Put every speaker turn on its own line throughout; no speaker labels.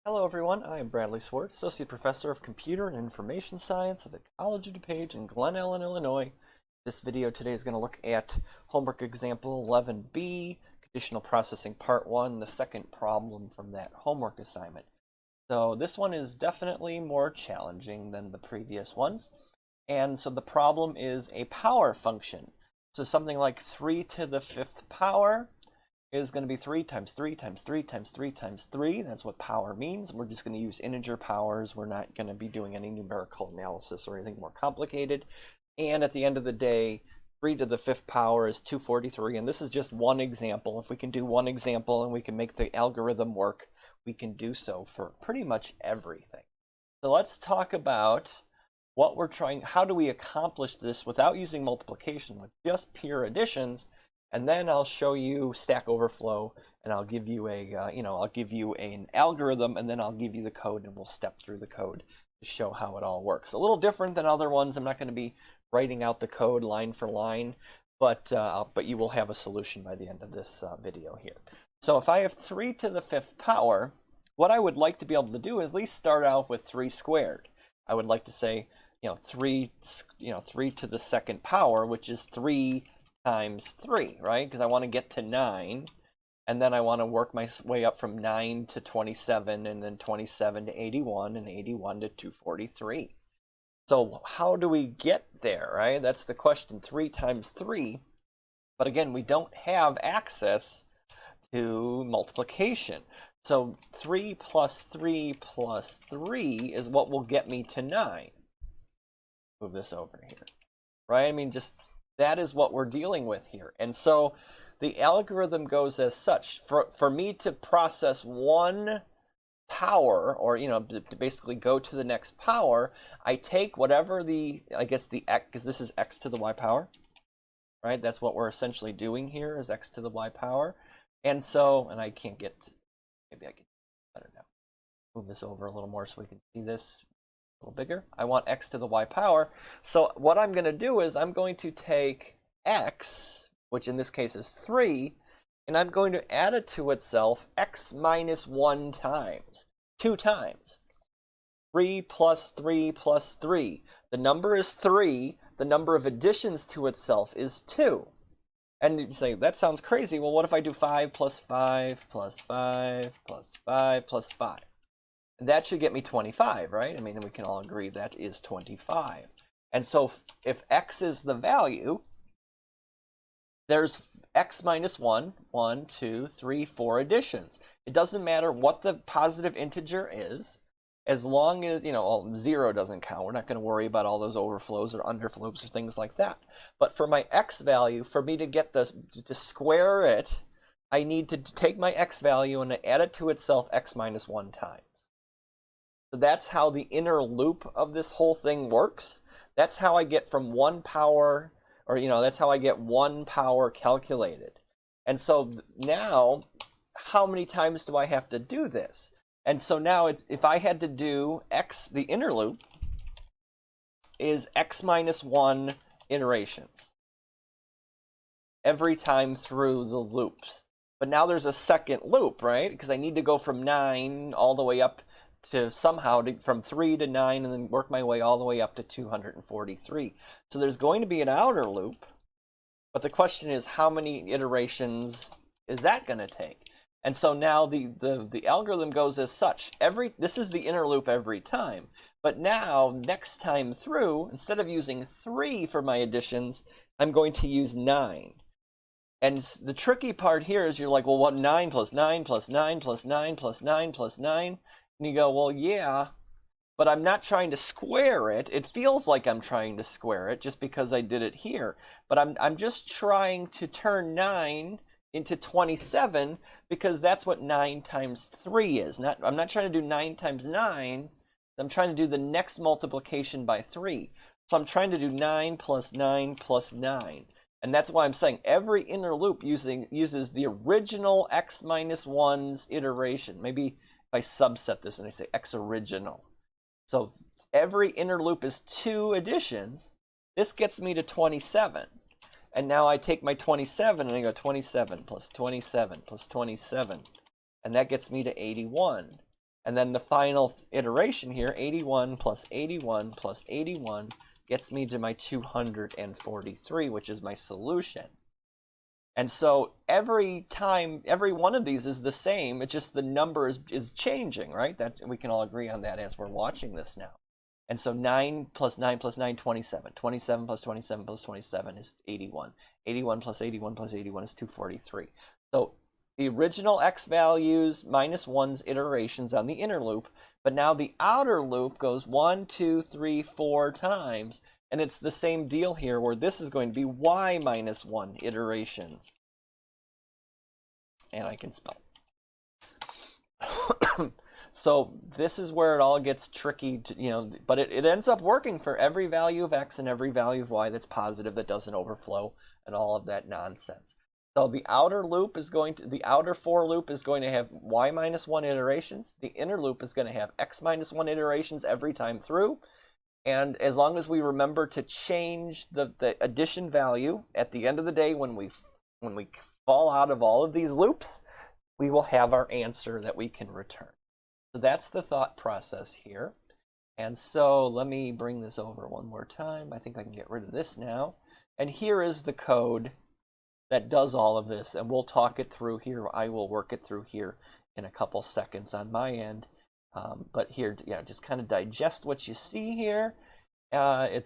Hello everyone, I am Bradley Sward, Associate Professor of Computer and Information Science at the College of DuPage in Glen Ellen, Illinois. This video today is going to look at homework example 11B, conditional processing part 1, the second problem from that homework assignment. So this one is definitely more challenging than the previous ones. And so the problem is a power function. So something like 3 to the 5th power is going to be 3 times 3 times 3 times 3 times 3. That's what power means. We're just going to use integer powers. We're not going to be doing any numerical analysis or anything more complicated. And at the end of the day, 3 to the 5th power is 243. And this is just one example. If we can do one example and we can make the algorithm work, we can do so for pretty much everything. So let's talk about what we're trying, how do we accomplish this without using multiplication with just pure additions. And then I'll show you Stack Overflow, and I'll give you I'll give you an algorithm, and then I'll give you the code, and we'll step through the code to show how it all works. A little different than other ones. I'm not going to be writing out the code line for line, but you will have a solution by the end of this video here. So if I have 3 to the 5th power, what I would like to be able to do is at least start out with 3 squared. I would like to say, 3 to the 2nd power, which is 3 times 3, right? Because I want to get to 9, and then I want to work my way up from 9 to 27, and then 27 to 81, and 81 to 243. So how do we get there, right? That's the question, 3 times 3. But again, we don't have access to multiplication. So 3 plus 3 plus 3 is what will get me to 9. Move this over here, right? I mean, just that is what we're dealing with here. And so the algorithm goes as such. For me to process one power, or to basically go to the next power, I take whatever the x, because this is x to the y power, right? That's what we're essentially doing here, is x to the y power. And so, and I can't get, maybe I can, I don't know, move this over a little more so we can see this a little bigger. I want x to the y power. So what I'm going to do is I'm going to take x, which in this case is 3, and I'm going to add it to itself x minus 1 times, 2 times. 3 plus 3 plus 3. The number is 3. The number of additions to itself is 2. And you say, that sounds crazy. Well, what if I do 5 plus 5 plus 5 plus 5 plus 5? That should get me 25, right? I mean, we can all agree that is 25. And so if x is the value, there's x minus 1, 1, 2, 3, 4 additions. It doesn't matter what the positive integer is, as long as, 0 doesn't count. We're not going to worry about all those overflows or underflows or things like that. But for my x value, for me to get this, to square it, I need to take my x value and add it to itself x minus 1 times. So that's how the inner loop of this whole thing works. That's how I get from 1 power, or that's how I get 1 power calculated. And so now, how many times do I have to do this? And so now, if I had to do x, the inner loop is x minus 1 iterations every time through the loops. But now there's a second loop, right? Because I need to go from 9 all the way up to somehow from 3 to 9, and then work my way all the way up to 243. So there's going to be an outer loop, but the question is, how many iterations is that going to take? And so now the algorithm goes as such. This is the inner loop every time, but now next time through, instead of using 3 for my additions, I'm going to use 9. And the tricky part here is you're like, well, what, 9 plus 9 plus 9 plus 9 plus 9 plus 9? And you go, well, yeah, but I'm not trying to square it. It feels like I'm trying to square it just because I did it here. But I'm just trying to turn 9 into 27 because that's what 9 times 3 is. I'm not trying to do 9 times 9. I'm trying to do the next multiplication by 3. So I'm trying to do 9 plus 9 plus 9. And that's why I'm saying every inner loop uses the original x minus 1's iteration. Maybe I subset this and I say x original. So every inner loop is 2 additions. This gets me to 27. And now I take my 27 and I go 27 plus 27 plus 27. And that gets me to 81. And then the final iteration here, 81 plus 81 plus 81, gets me to my 243, which is my solution. And so every time, every one of these is the same. It's just the number is changing, right? That we can all agree on that as we're watching this now. And so 9 plus 9 plus 9, 27. 27 plus 27 plus 27 is 81. 81 plus 81 plus 81 is 243. So the original x values minus 1's iterations on the inner loop, but now the outer loop goes 1, 2, 3, 4 times. And it's the same deal here where this is going to be y minus 1 iterations. And I can spell. So this is where it all gets tricky, to, but it ends up working for every value of x and every value of y that's positive, that doesn't overflow, and all of that nonsense. So the outer loop is the outer for loop is going to have y minus 1 iterations. The inner loop is going to have x minus 1 iterations every time through. And as long as we remember to change the addition value at the end of the day, when we fall out of all of these loops, we will have our answer that we can return. So that's the thought process here. And so let me bring this over one more time. I think I can get rid of this now. And here is the code that does all of this, and we'll talk it through here. I will work it through here in a couple seconds on my end. But here, just kind of digest what you see here. It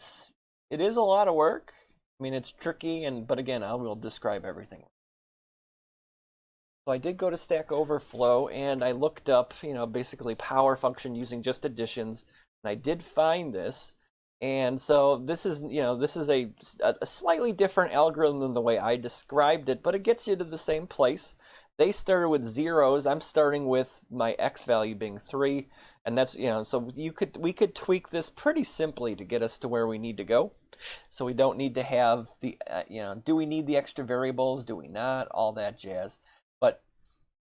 is a lot of work. I mean, it's tricky, but again, I will describe everything. So I did go to Stack Overflow, and I looked up, basically power function using just additions, and I did find this. And so this is, this is a slightly different algorithm than the way I described it, but it gets you to the same place. They started with zeros. I'm starting with my x value being 3, and that's, so we could tweak this pretty simply to get us to where we need to go. So we don't need to have the, do we need the extra variables? Do we not? All that jazz. But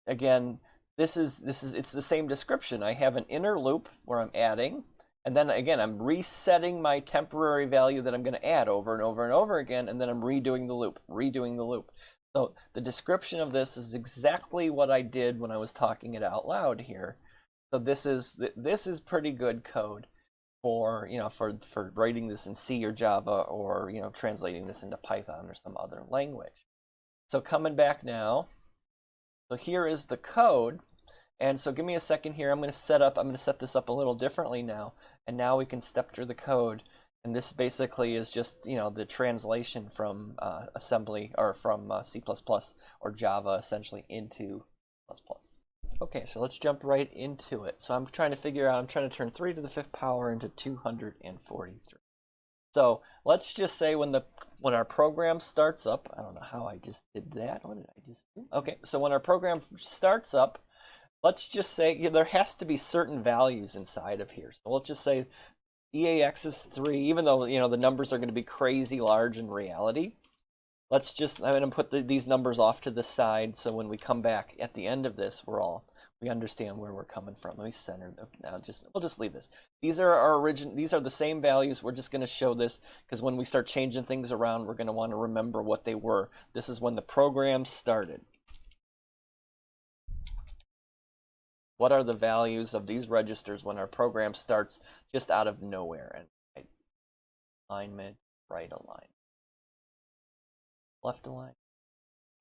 again, it's the same description. I have an inner loop where I'm adding, and then again, I'm resetting my temporary value that I'm going to add over and over and over again, and then I'm redoing the loop. So the description of this is exactly what I did when I was talking it out loud here. So this is pretty good code for for writing this in C or Java, or translating this into Python or some other language. So coming back now, so here is the code, and so give me a second here. I'm going to set this up a little differently now, and now we can step through the code. And this basically is just, the translation from assembly, or from C++ or Java essentially into C++. Okay, so let's jump right into it. So I'm trying to turn 3 to the 5th power into 243. So let's just say when our program starts up, I don't know how I just did that. What did I just do? Okay, so when our program starts up, let's just say there has to be certain values inside of here. So let's just say EAX is 3, even though the numbers are going to be crazy large in reality. I'm going to put these numbers off to the side, so when we come back at the end of this, we understand where we're coming from. Let me center them now. We'll just leave this. These are these are the same values. We're just going to show this because when we start changing things around, we're going to want to remember what they were. This is when the program started. What are the values of these registers when our program starts just out of nowhere? And right alignment, right alignment, left alignment.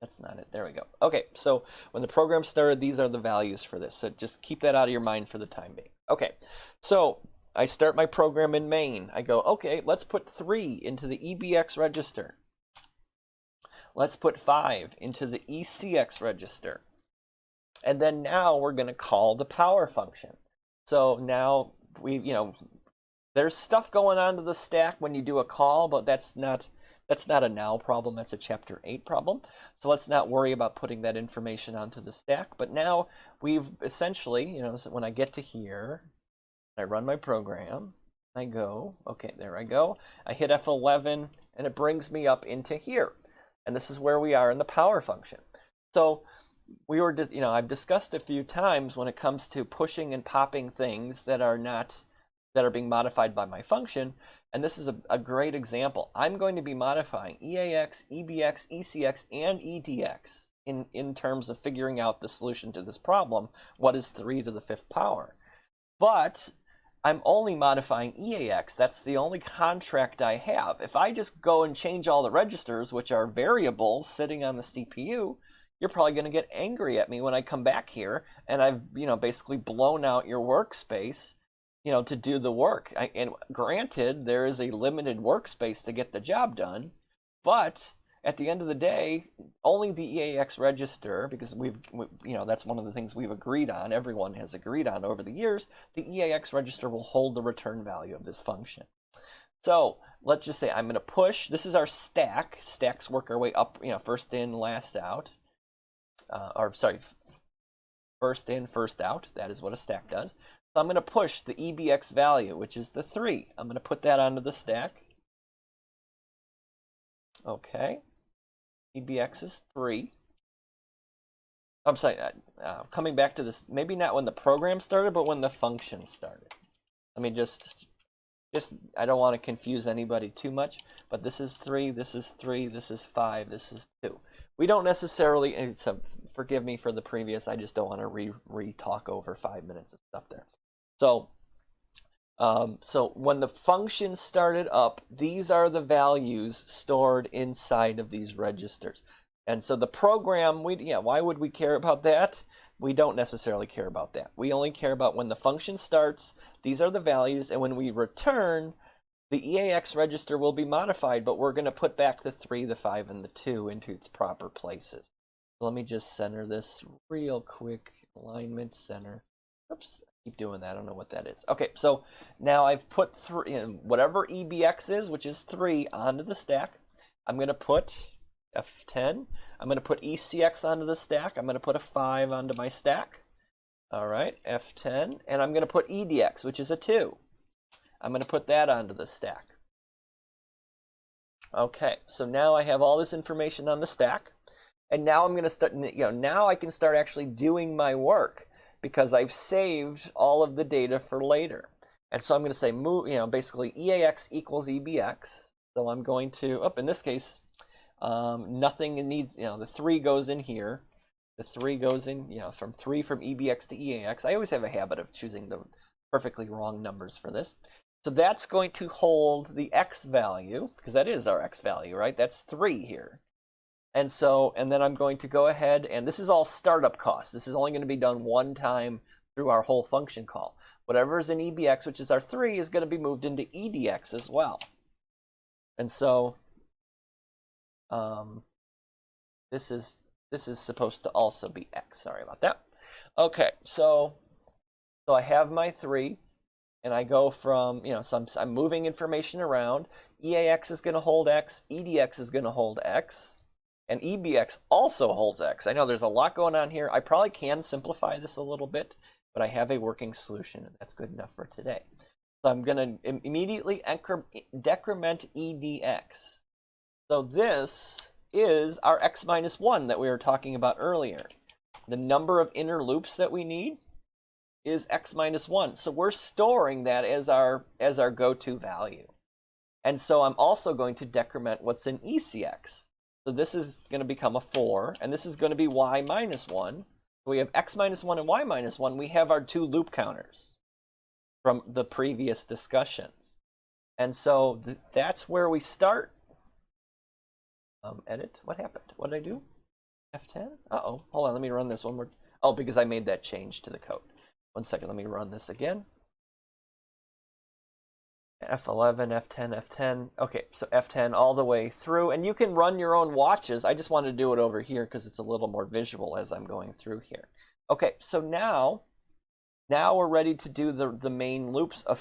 That's not it. There we go. Okay, so when the program started, these are the values for this. So just keep that out of your mind for the time being. Okay, so I start my program in main. I go, okay, let's put 3 into the EBX register. Let's put 5 into the ECX register. And then now we're going to call the power function. So now there's stuff going on to the stack when you do a call, but that's not a now problem. That's a chapter 8 problem. So let's not worry about putting that information onto the stack. But now we've essentially, so when I get to here, I run my program. I go, okay, there I go. I hit F11, and it brings me up into here. And this is where we are in the power function. So I've discussed a few times when it comes to pushing and popping things that are being modified by my function. And this is a great example. I'm going to be modifying EAX, EBX, ECX, and EDX in terms of figuring out the solution to this problem. What is 3 to the 5th power? But I'm only modifying EAX. That's the only contract I have. If I just go and change all the registers, which are variables sitting on the CPU, you're probably going to get angry at me when I come back here and I've, basically blown out your workspace, to do the work. And granted, there is a limited workspace to get the job done, but at the end of the day, only the EAX register, because that's one of the things we've agreed on, everyone has agreed on over the years, the EAX register will hold the return value of this function. So let's just say I'm going to push, this is our stack. Stacks work our way up, first in, last out. First in, first out. That is what a stack does. So I'm going to push the EBX value, which is the 3. I'm going to put that onto the stack. Okay. EBX is 3. I'm sorry, coming back to this, maybe not when the program started, but when the function started. Let me just I don't want to confuse anybody too much, but this is 3, this is 3, this is 5, this is 2. We don't necessarily, forgive me for the previous, I just don't want to re-talk over 5 minutes of stuff there. So, so when the function started up, these are the values stored inside of these registers. And so the program, why would we care about that? We don't necessarily care about that. We only care about when the function starts, these are the values, and when we return, the EAX register will be modified, but we're going to put back the 3, the 5, and the 2 into its proper places. So let me just center this real quick. Alignment, center. Oops, I keep doing that. I don't know what that is. Okay, so now I've put whatever EBX is, which is 3, onto the stack. I'm going to put F10. I'm going to put ECX onto the stack. I'm going to put a 5 onto my stack. All right, F10. And I'm going to put EDX, which is a 2. I'm going to put that onto the stack. Okay, so now I have all this information on the stack. And now I'm going to start, now I can start actually doing my work because I've saved all of the data for later. And so I'm going to say move, basically EAX equals EBX. So I'm going to, in this case, nothing needs, the 3 goes in here. The 3 goes in, from EBX to EAX. I always have a habit of choosing the perfectly wrong numbers for this. So that's going to hold the X value, because that is our X value, right? That's 3 here. And then I'm going to go ahead, and this is all startup costs. This is only going to be done one time through our whole function call. Whatever is in EBX, which is our 3, is going to be moved into EDX as well. And so this is supposed to also be X. Sorry about that. Okay, so I have my 3, and I go from, so I'm moving information around. EAX is going to hold X, EDX is going to hold X, and EBX also holds X. I know there's a lot going on here. I probably can simplify this a little bit, but I have a working solution, and that's good enough for today. So I'm going to immediately decrement EDX. So this is our X minus 1 that we were talking about earlier. The number of inner loops that we need is X minus 1. So we're storing that as our go-to value. And so I'm also going to decrement what's in ECX. So this is going to become a 4, and this is going to be Y minus 1. So we have X minus 1 and Y minus 1. We have our 2 loop counters from the previous discussions. And so that's where we start. Edit. What happened? What did I do? F10? Uh-oh. Hold on. Let me run this one more. Oh, because I made that change to the code. 1 second. Let me run this again. F11, F10, F10. Okay, so F10 all the way through. And you can run your own watches. I just want to do it over here because it's a little more visual as I'm going through here. Okay, so now we're ready to do the main loops a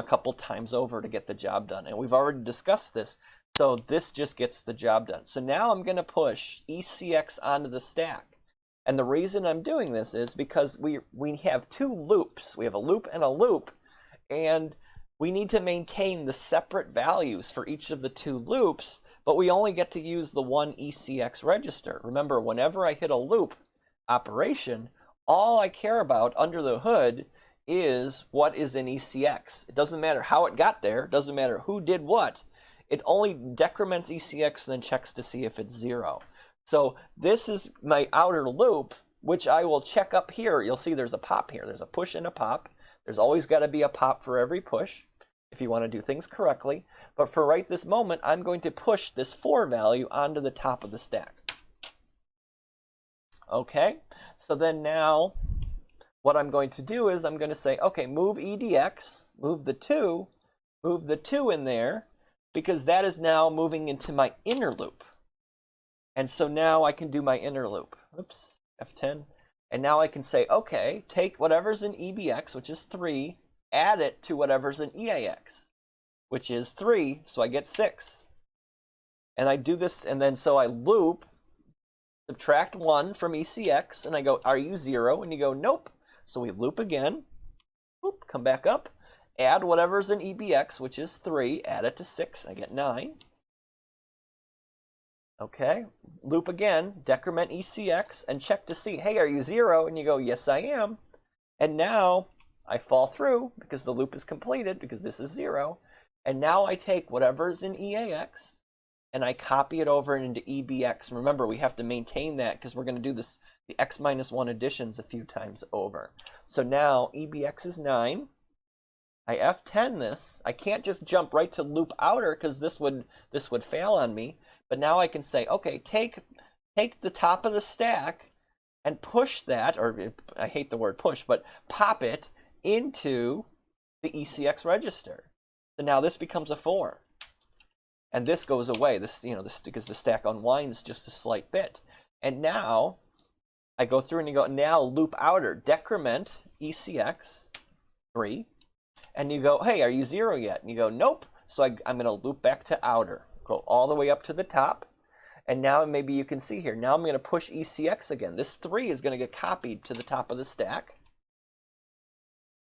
couple times over to get the job done. And we've already discussed this. So this just gets the job done. So now I'm going to push ECX onto the stack. And the reason I'm doing this is because we have 2 loops. We have a loop and a loop. And we need to maintain the separate values for each of the 2 loops, but we only get to use the one ECX register. Remember, whenever I hit a loop operation, all I care about under the hood is what is in ECX. It doesn't matter how it got there. It doesn't matter who did what. It only decrements ECX and then checks to see if it's 0. So this is my outer loop, which I will check up here. You'll see there's a pop here. There's a push and a pop. There's always got to be a pop for every push if you want to do things correctly. But for right this moment, I'm going to push this 4 value onto the top of the stack. Okay, so then now what I'm going to do is I'm going to say, okay, move EDX, move the 2 in there, because that is now moving into my inner loop. And so now I can do my inner loop. Oops, F10. And now I can say, okay, take whatever's in EBX, which is 3, add it to whatever's in EAX, which is 3, so I get 6. And I do this, and then so I loop, subtract 1 from ECX, and I go, are you 0? And you go, nope. So we loop again, whoop, come back up, add whatever's in EBX, which is 3, add it to 6, I get 9. Okay, loop again, decrement ECX, and check to see, hey, are you 0? And you go, yes, I am. And now I fall through because the loop is completed because this is 0. And now I take whatever's in EAX and I copy it over into EBX. Remember, we have to maintain that because we're going to do this, the x minus 1 additions a few times over. So now EBX is 9. I F10 this. I can't just jump right to loop outer because this would fail on me. But now I can say, okay, take the top of the stack and push that, or I hate the word push, but pop it into the ECX register. So now this becomes a 4. And this goes away, this because the stack unwinds just a slight bit. And now I go through and you go, now loop outer, decrement ECX 3. And you go, hey, are you 0 yet? And you go, nope. So I'm going to loop back to outer, go all the way up to the top. And now maybe you can see here, now I'm going to push ECX again. This 3 is going to get copied to the top of the stack.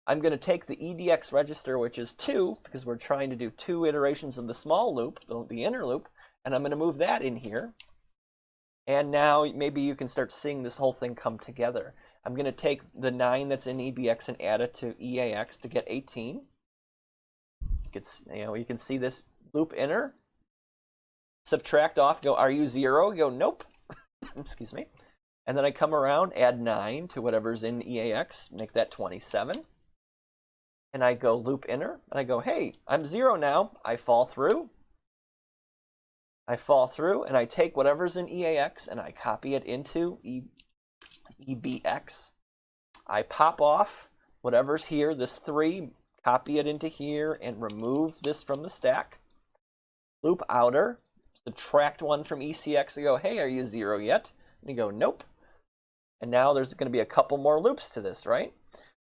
I'm going to take the EDX register, which is 2, because we're trying to do 2 iterations of the small loop, the inner loop, and I'm going to move that in here. And now maybe you can start seeing this whole thing come together. I'm going to take the 9 that's in EBX and add it to EAX to get 18. You can see this loop inner. Subtract off, go, are you 0? Go, nope. Excuse me. And then I come around, add 9 to whatever's in EAX, make that 27. And I go loop inner, and I go, hey, I'm 0 now. I fall through. And I take whatever's in EAX, and I copy it into EBX. I pop off whatever's here, this 3, copy it into here, and remove this from the stack. Loop outer, subtract 1 from ECX, and go, hey, are you 0 yet? And you go, nope. And now there's going to be a couple more loops to this, right?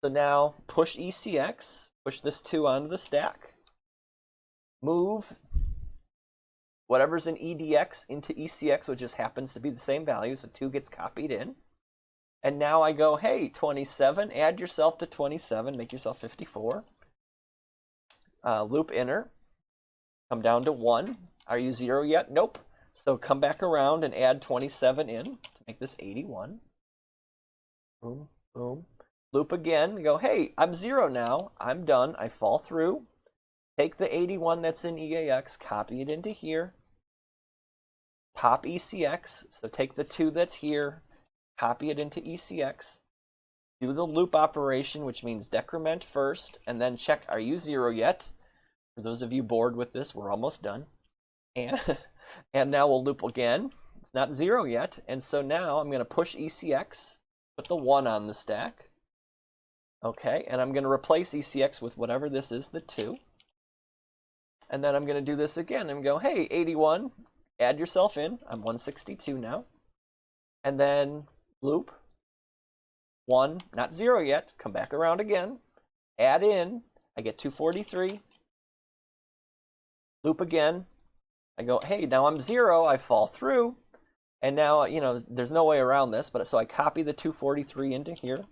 So now push ECX, push this 2 onto the stack, move whatever's in EDX into ECX, which just happens to be the same value, so 2 gets copied in. And now I go, hey, 27, add yourself to 27, make yourself 54. Loop inner, come down to 1. Are you 0 yet? Nope. So come back around and add 27 in to make this 81. Boom, boom. Loop again, go, hey, I'm 0 now. I'm done. I fall through. Take the 81 that's in EAX, copy it into here. Pop ECX, so take the 2 that's here, copy it into ECX. Do the loop operation, which means decrement first, and then check, are you 0 yet? For those of you bored with this, we're almost done. And now we'll loop again. It's not 0 yet, and so now I'm going to push ECX, put the 1 on the stack. Okay, and I'm going to replace ECX with whatever this is, the 2. And then I'm going to do this again and go, hey, 81, add yourself in. I'm 162 now. And then loop, 1, not 0 yet. Come back around again. Add in. I get 243. Loop again. I go, hey, now I'm 0. I fall through. And now, there's no way around this. But so I copy the 243 into here.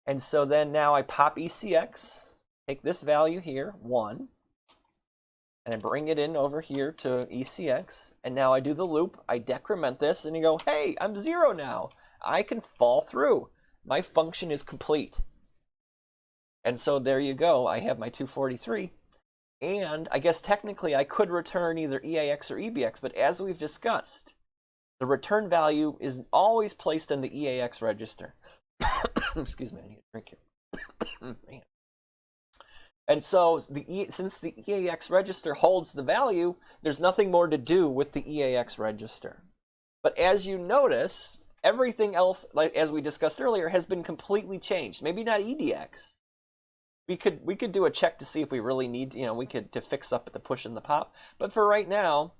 And so then now I pop ECX, take this value here, 1, and I bring it in over here to ECX. And now I do the loop. I decrement this, and you go, hey, I'm 0 now. I can fall through. My function is complete. And so there you go. I have my 243. And I guess technically I could return either EAX or EBX, but as we've discussed, the return value is always placed in the EAX register. Excuse me, I need a drink here. Man. And so since the EAX register holds the value, there's nothing more to do with the EAX register. But as you notice, everything else, like as we discussed earlier, has been completely changed. Maybe not EDX. We could do a check to see if we really need, to fix up the push and the pop. But for right now,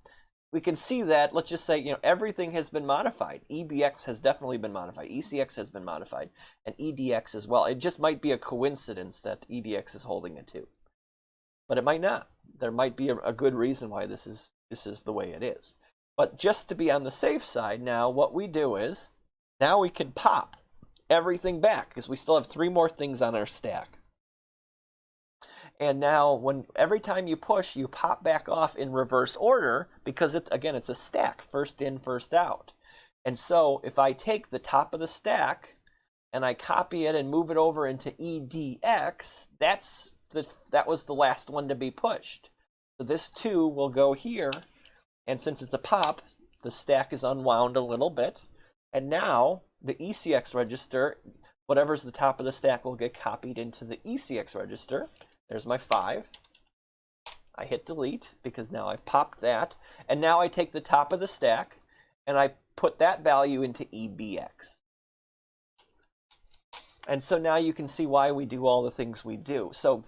we can see that, let's just say, everything has been modified. EBX has definitely been modified. ECX has been modified. And EDX as well. It just might be a coincidence that EDX is holding it too. But it might not. There might be a good reason why this is the way it is. But just to be on the safe side now, what we do is, now we can pop everything back, because we still have 3 more things on our stack. And now, every time you push, you pop back off in reverse order, because it's a stack, first in, first out. And so if I take the top of the stack and I copy it and move it over into EDX, that was the last one to be pushed. So this 2 will go here, and since it's a pop, the stack is unwound a little bit. And now the ECX register, whatever's the top of the stack, will get copied into the ECX register. There's my 5. I hit delete because now I've popped that. And now I take the top of the stack and I put that value into EBX. And so now you can see why we do all the things we do. So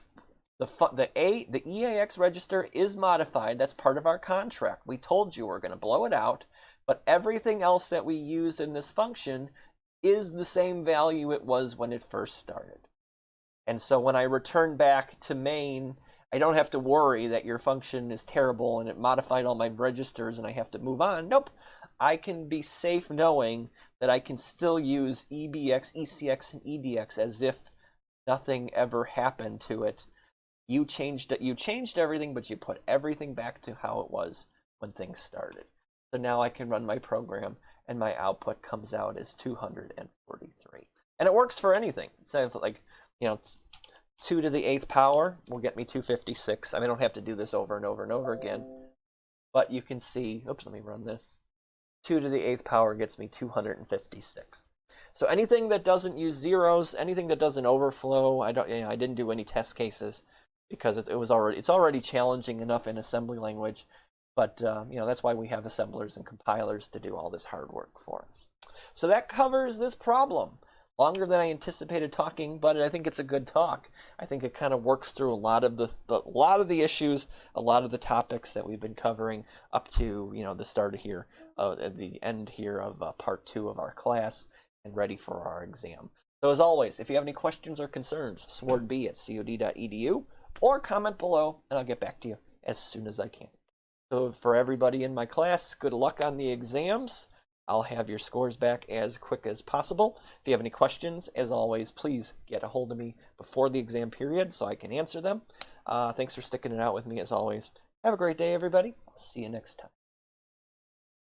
the EAX register is modified. That's part of our contract. We told you we're going to blow it out, but everything else that we use in this function is the same value it was when it first started. And so when I return back to main, I don't have to worry that your function is terrible and it modified all my registers and I have to move on. Nope. I can be safe knowing that I can still use EBX, ECX, and EDX as if nothing ever happened to it. You changed everything, but you put everything back to how it was when things started. So now I can run my program and my output comes out as 243. And it works for anything. So like, 2 to the 8th power will get me 256. I don't have to do this over and over and over again. But you can see, oops, let me run this. 2 to the 8th power gets me 256. So anything that doesn't use zeros, anything that doesn't overflow, I didn't do any test cases because it's already challenging enough in assembly language. But that's why we have assemblers and compilers to do all this hard work for us. So that covers this problem. Longer than I anticipated talking, but I think it's a good talk. I think it kind of works through a lot of the issues, a lot of the topics that we've been covering up to the start here, at the end here of part 2 of our class, and ready for our exam. So as always, if you have any questions or concerns, swardb@cod.edu, or comment below, and I'll get back to you as soon as I can. So for everybody in my class, good luck on the exams. I'll have your scores back as quick as possible. If you have any questions, as always, please get a hold of me before the exam period so I can answer them. Thanks for sticking it out with me as always. Have a great day, everybody. I'll see you next time.